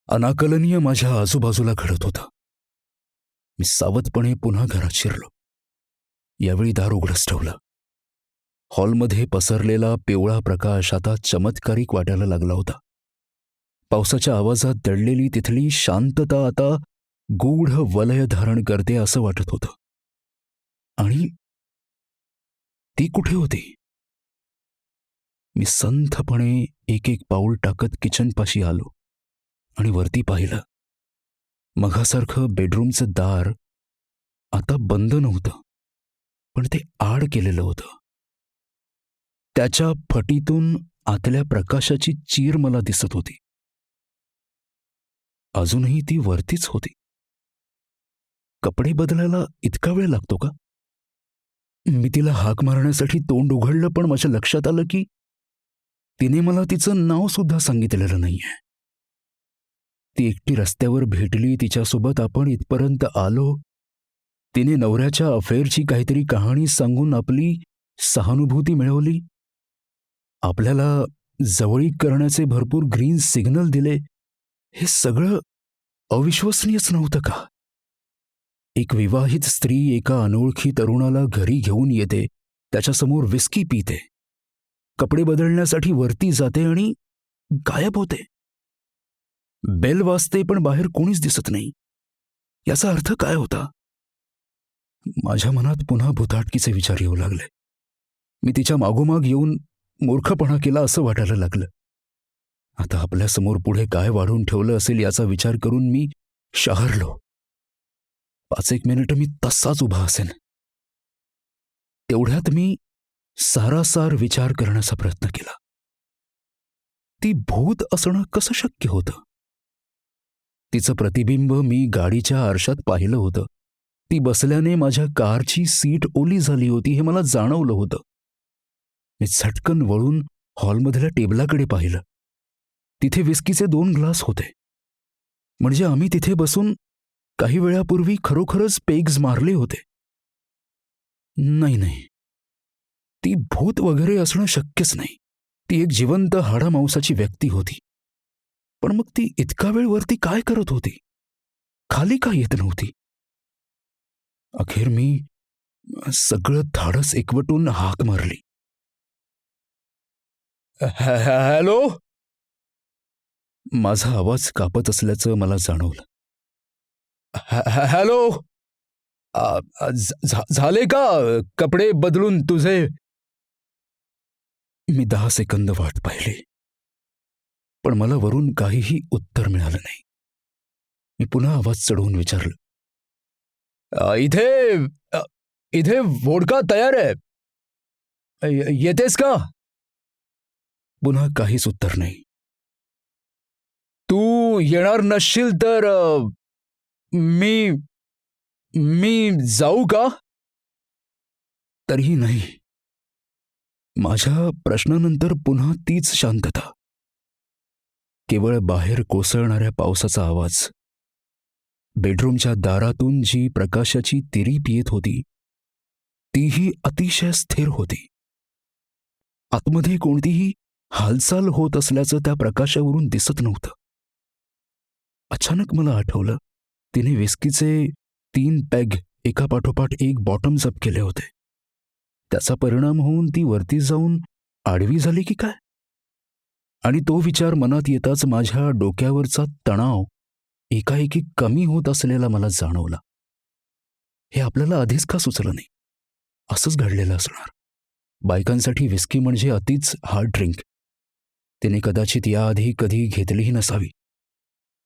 अनाकलनीय माझ्या आजूबाजूला घडत होतं. मी सावधपणे पुन्हा घरात शिरलो. यावेळी दार उघडच ठेवलं. हॉलमध्ये पसरलेला पिवळा प्रकाश आता चमत्कारिक वाटायला लागला होता. पावसाच्या आवाजात दडलेली तिथली शांतता आता गूढ वलय धारण करते असं वाटत होतं. आणि ती कुठे होती? मी संथपणे एक एक पाऊल टाकत किचनपाशी आलो आणि वरती पाहिलं. मघासारखं बेडरूमचं दार आता बंद नव्हतं, पण ते आड केलेलं होतं. त्याच्या फटीतून आतल्या प्रकाशाची चीर मला दिसत होती. अजूनही ती वरतीच होती. कपडे बदलायला इतका वेळ लागतो का? मी तिला हाक मारण्यासाठी तोंड उघडलं, पण माझ्या लक्षात आलं की तिने मला तिचं नाव सुद्धा सांगितलेलं नाहीये. ती एकटी रस्त्यावर भेटली, तिच्यासोबत आपण इथपर्यंत आलो. तिने नवऱ्याच्या अफेअरची काहीतरी कहाणी सांगून आपली सहानुभूती मिळवली. आपल्याला जवळीक करण्याचे भरपूर ग्रीन सिग्नल दिले. हे सगळं अविश्वसनीयच नव्हतं का? एक विवाहित स्त्री एका अनोळखी तरुणाला घरी घेऊन येते, त्याच्यासमोर विस्की पिते, कपडे बदलण्यासाठी वरती जाते आणि गायब होते. बेल वाजते पण बाहेर कोणीच दिसत नाही. याचा अर्थ काय होता? माझ्या मनात पुन्हा भुताटकीचे विचार येऊ लागले. मी तिच्या मागोमाग येऊन मूर्खपणा केला असं वाटायला लागलं. आता आपल्यासमोर पुढे काय वाढून ठेवलं असेल याचा विचार करून मी शहरलो. 5-1 मिनिटं मी तसाच उभा असेन. तेवढ्यात मी सारासार विचार करण्याचा प्रयत्न केला. ती भूत असणं कसं शक्य होतं? तिचं प्रतिबिंब मी गाडीच्या आरशात पाहिलं होतं. ती बसल्याने माझ्या कारची सीट ओली झाली होती हे मला जाणवलं होतं. मी झटकन वळून हॉलमधल्या टेबलाकडे पाहिलं. तिथे विस्कीचे 2 ग्लास होते. म्हणजे आम्ही तिथे बसून काही वेळापूर्वी खरोखरच पेग्स मारले होते. नाही, ती भूत वगैरे असणं शक्यच नाही. ती एक जिवंत हाडामांसाची व्यक्ती होती. पण मग ती इतका वेळ वरती काय करत होती? खाली का येत नव्हती? अखेर मी सगळं धाडस एकवटून हाक मारली. हॅलो. माझा आवाज कापत असल्याचं मला जाणवलं. हॅलो. झाले का कपडे बदलून तुझे? मी 10 सेकंद वाट पाहिली, पण मला वरून काहीही उत्तर मिळालं नाही. मी पुन्हा आवाज चढवून विचारलं, इथे वोडका तयार आहे, येतेस का? पुन्हा काहीच उत्तर नाही. तू येणार नसशील तर मी जाऊ का? तरीही नाही. माझ्या प्रश्नानंतर पुन्हा तीच शांतता. केवळ बाहेर कोसळणाऱ्या पावसाचा आवाज. बेडरूमच्या दारातून जी प्रकाशाची तिरीप येत होती तीही अतिशय स्थिर होती. आतमध्ये कोणतीही हालचाल होत असल्याचं त्या प्रकाशावरून दिसत नव्हतं. अचानक मला आठवलं, तिने विस्कीचे 3 पॅग एकापाठोपाठ एक बॉटम्स अप केले होते. त्याचा परिणाम होऊन ती वरती जाऊन आडवी झाली की काय? आणि तो विचार मनात येताच माझ्या डोक्यावरचा तणाव एकाएकी कमी होत असलेला मला जाणवला. हे आपल्याला आधीच का सुचलं नाही? असंच घडलेलं असणार. बायकांसाठी विस्की म्हणजे अतिच हार्ड ड्रिंक. तिने कदाचित याआधी कधी घेतलीही नसावी.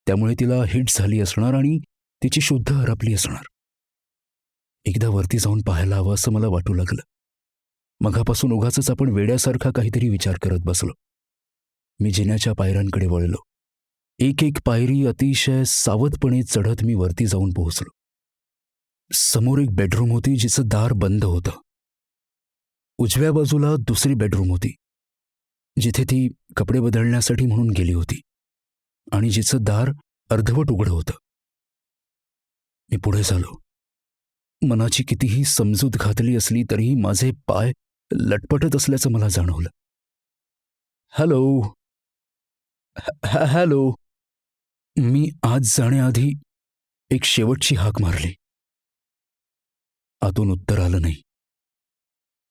त्यामुळे तिला हिट झाली असणार आणि तिची शुद्ध हरपली असणार. एकदा वरती जाऊन पाहायला हवं असं मला वाटू लागलं. मघापासून उगाचच आपण वेड्यासारखा काहीतरी विचार करत बसलो. मी जिन्याच्या पायऱ्यांकडे वळलो. एक पायरी अतिशय सावधपणे चढत मी वरती जाऊन पोहोचलो. समोर एक बेडरूम होती जिचं दार बंद होतं. उजव्या बाजूला दुसरी बेडरूम होती जिथे ती कपडे बदलण्यासाठी म्हणून गेली होती आणि जिचं दार अर्धवट उघडं होतं. मी पुढे झालो. मनाची कितीही समजूत घातली असली तरीही माझे पाय लटपटत असल्याचं मला जाणवलं. हॅलो. हॅलो. मी आत जाण्याआधी एक शेवटची हाक मारली. आतून उत्तर आलं नाही.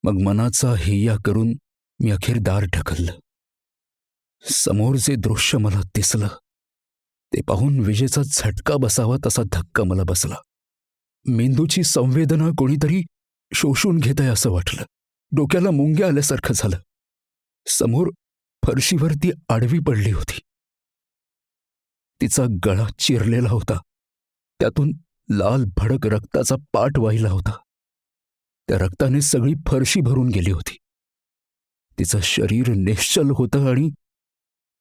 मग मनाचा हेया करून मी अखेर दार ढकललं. समोर जे दृश्य मला दिसलं ते पाहून विजेचा झटका बसावा तसा धक्का मला बसला. मेंदूची संवेदना कोणीतरी शोषून घेत आहे असं वाटलं. डोक्याला मुंग्या आल्यासारखं झालं. समोर फरशीवर ती आडवी पडली होती. तिचा गळा चिरलेला होता. त्यातून लाल भडक रक्ताचा पाट वाहिला होता. त्या रक्ताने सगळी फरशी भरून गेली होती. तिचं शरीर निश्चल होतं आणि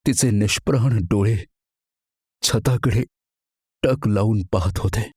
तिचे निष्प्रहण डोळे छताकडे टक लावून पाहत होते.